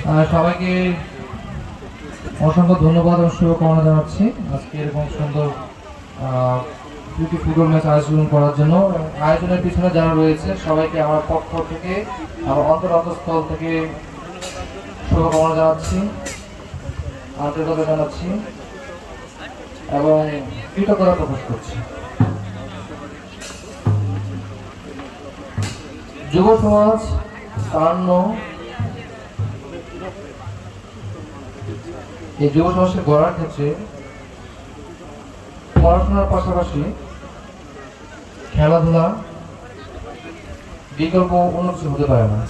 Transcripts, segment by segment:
সবাইকে অসংখ্য ধন্যবাদ ও শুভকামনা জানাচ্ছি আজকে এরকম সুন্দর দুটি ফুটবল ম্যাচ আয়োজন করার জন্য। আয়োজনের পিছনে যারা রয়েছে সবাইকে আমার পক্ষ থেকে, আমার অন্তরস্থল থেকে শুভকামনা জানাচ্ছি, আন্তরিকতা জানাচ্ছি এবং কৃতজ্ঞতা প্রকাশ করছি। যুব সমাজ তারুণ্য, এই যুব সমাজকে গড়ার ক্ষেত্রে পড়াশোনার পাশাপাশি খেলাধুলা বিকল্প অন্য কিছু হতে পারে না।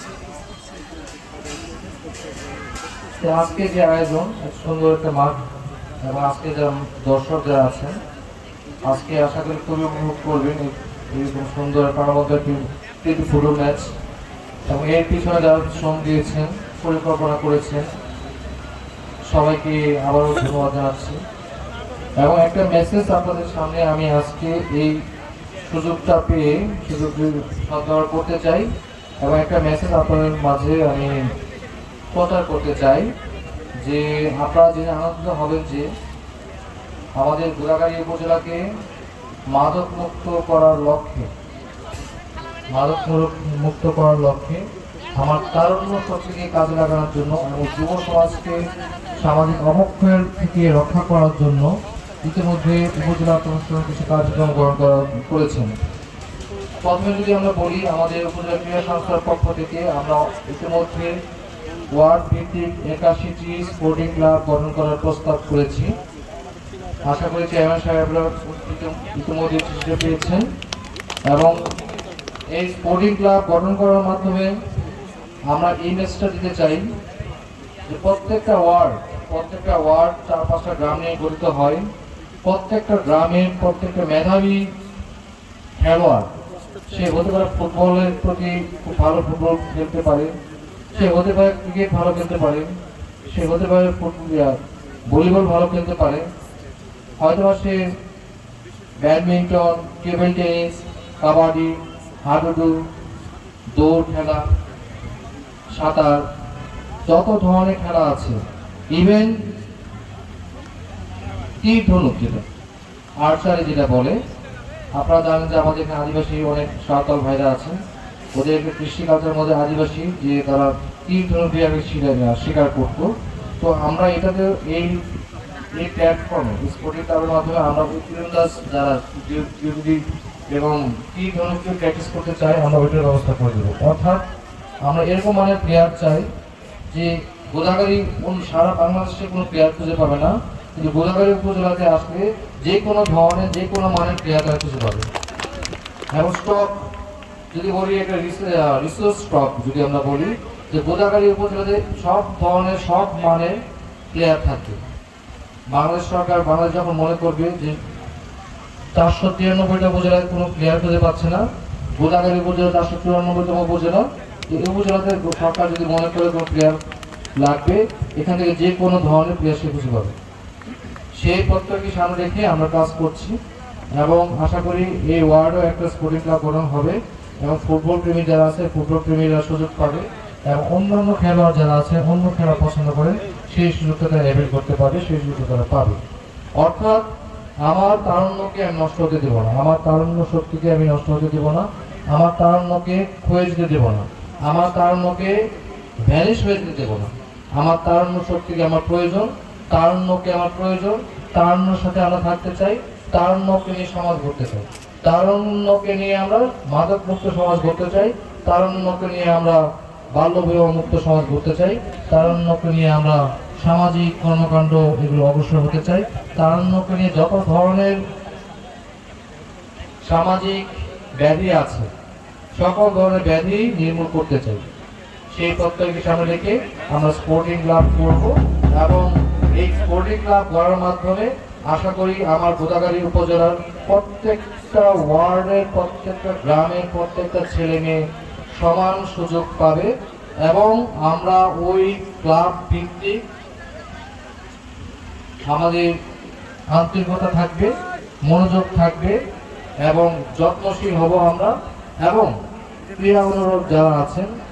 আজকে যে আয়োজন, সুন্দর একটা মাঠ এবং আজকে যা দর্শক যারা আছেন আজকে আশা করি খুবই উপভোগ করবেন এরকম সুন্দর প্রাণবন্ত ফুটবল ম্যাচ। এবং এর পিছনে যারা শ্রম দিয়েছেন, পরিকল্পনা করেছেন, সবাইকে আবারও ধন্যবাদ জানাচ্ছি। এবং একটা মেসেজ আপনাদের সামনে আমি আজকে এই সুযোগটা পেয়ে সদ্ব্যবহার করতে চাই এবং একটা মেসেজ আপনাদের মাঝে আমি প্রচার করতে চাই যে আপনারা জেনে আনন্দিত হবেন যে আমাদের গোদাগাড়ী উপজেলাকে মাদক মুক্ত করার লক্ষ্যে আমার তারুণ্য শক্তিকে কাজে লাগানোর জন্য এবং যুব সমাজকে সামাজিক অবক্ষয়ের থেকে রক্ষা করার জন্য ইতিমধ্যে উপজেলা প্রশাসন কিছু কার্যক্রম গ্রহণ করেছেন। প্রথমে যদি আমরা বলি, আমাদের উপজেলা ক্রীড়া সংস্থার পক্ষ থেকে আমরা ইতিমধ্যে ওয়ার্ড ভিত্তিক 81টি স্পোর্টিং ক্লাব গঠন করার প্রস্তাব করেছি। আশা করি চেয়ারম্যান সাহেবরা ইতিমধ্যে চিঠি পেয়েছেন এবং এই স্পোর্টিং ক্লাব গঠন করার মাধ্যমে আমরা এই মেসেজটা দিতে চাই যে প্রত্যেকটা ওয়ার্ড 4-5টা গ্রাম নিয়ে গঠিত হয়। প্রত্যেকটা গ্রামের প্রত্যেকটা মেধাবী খেলোয়াড়, সে হতে পারে ফুটবলের প্রতি খুব ভালো ফুটবল খেলতে পারে, সে হতে পারে ক্রিকেট ভালো খেলতে পারে, সে হতে পারে ভলিবল ভালো খেলতে পারে, হয়তো সে ব্যাডমিন্টন, টেবিল টেনিস, কাবাডি, হাডুডু, দৌড় খেলা, সাঁতার, যত ধরনের খেলা আছে, ইভেন তীর ধনুক যেটা আর্চারি যেটা বলে, আপনারা জানেন যে আমাদের এখানে আদিবাসী অনেক সাঁওতাল ভাইরা আছেন, ওদের কৃষি কালচারের মধ্যে আদিবাসী যে তারা তীর ধনুক দিয়ে শিকার করতো। তো আমরা এটাতে এই প্ল্যাটফর্মে স্পোর্টিং ক্লাবের মাধ্যমে আমরা তীরন্দাজ যারা এবং তীর ধনুককে প্র্যাকটিস করতে চাই, আমরা ওইটার ব্যবস্থা করে দেবো। অর্থাৎ আমরা এরকম মানের প্লেয়ার চাই যে গোদাগাড়ী সারা বাংলাদেশে কোনো প্লেয়ার খুঁজে পাবে না, কিন্তু গোদাগাড়ী উপজেলাতে আসলে যে কোনো ধরনের যে কোনো মানের প্লেয়ার তারা খুঁজে পাবে। এবং স্টক যদি বলি, একটা রিসোর্স স্টক যদি আমরা বলি যে গোদাগাড়ী উপজেলাতে সব ধরনের সব মানের প্লেয়ার থাকবে। বাংলাদেশ সরকার যখন মনে করবে যে 493টা উপজেলায় কোনো প্লেয়ার খুঁজে পাচ্ছে না, গোদাগাড়ী উপজেলা 494তম উপজেলা, এই উপজেলাতে সরকার যদি মনে করে কোনো প্লেয়ার লাগবে, এখান থেকে যে কোনো ধরনের প্লেয়ার সে খুঁজে পাবে। সেই প্রত্যয়কে সামনে রেখে আমরা কাজ করছি এবং আশা করি এই ওয়ার্ডও একটা স্পোর্টিং ক্লাব গঠন হবে এবং ফুটবল প্রেমী যারা আছে ফুটবল প্রেমীরা সুযোগ পাবে এবং অন্যান্য খেলোয়াড় যারা আছে অন্য খেলা পছন্দ করে সেই সুযোগটা তারা অ্যাভেল করতে পারবে, সেই সুযোগটা তারা পাবে। অর্থাৎ আমার তারুণ্যকে আমি নষ্ট হতে দেবো না, আমার তারুণ্য শক্তিকে আমি নষ্ট হতে দেবো না, আমার তারুণ্যকে ক্ষয়ে যেতে দেবো না, আমার তারুণ্যকে ভ্যানিশ হয়ে যেতে দেবো না। আমার তারুণ্য শক্তিকে আমার প্রয়োজন, তারুণ্যকে আমার প্রয়োজন, তারুণ্যের সাথে আমরা থাকতে চাই, তারুণ্যকে নিয়ে সমাজ গড়তে চাই, তারুণ্যকে নিয়ে আমরা মাদক মুক্ত সমাজ গড়তে চাই, তারুণ্যকে নিয়ে আমরা বাল্য বিবাহ মুক্ত সমাজ গড়তে চাই, তারুণ্যকে নিয়ে আমরা সামাজিক কর্মকাণ্ড এগুলো অগ্রসর হতে চাই, তারুণ্যকে নিয়ে যত ধরনের সামাজিক ব্যাধি আছে সকল ধরনের ব্যাধি নির্মূল করতে চাই। সেই প্রত্যয়কে সামনে রেখে আমরা স্পোর্টিং ক্লাব করব এবং এই স্পোর্টিং ক্লাব করার মাধ্যমে আশা করি আমার গোদাগাড়ী উপজেলার প্রত্যেকটা ওয়ার্ডের প্রত্যেকটা গ্রামের প্রত্যেকটা ছেলে মেয়ে সমান সুযোগ পাবে এবং আমরা ওই ক্লাব ভিত্তিক আমাদের আন্তরিকতা থাকবে, মনোযোগ থাকবে এবং যত্নশীল হব আমরা। এবং ক্রীড়া অনুরাগ যারা আছেন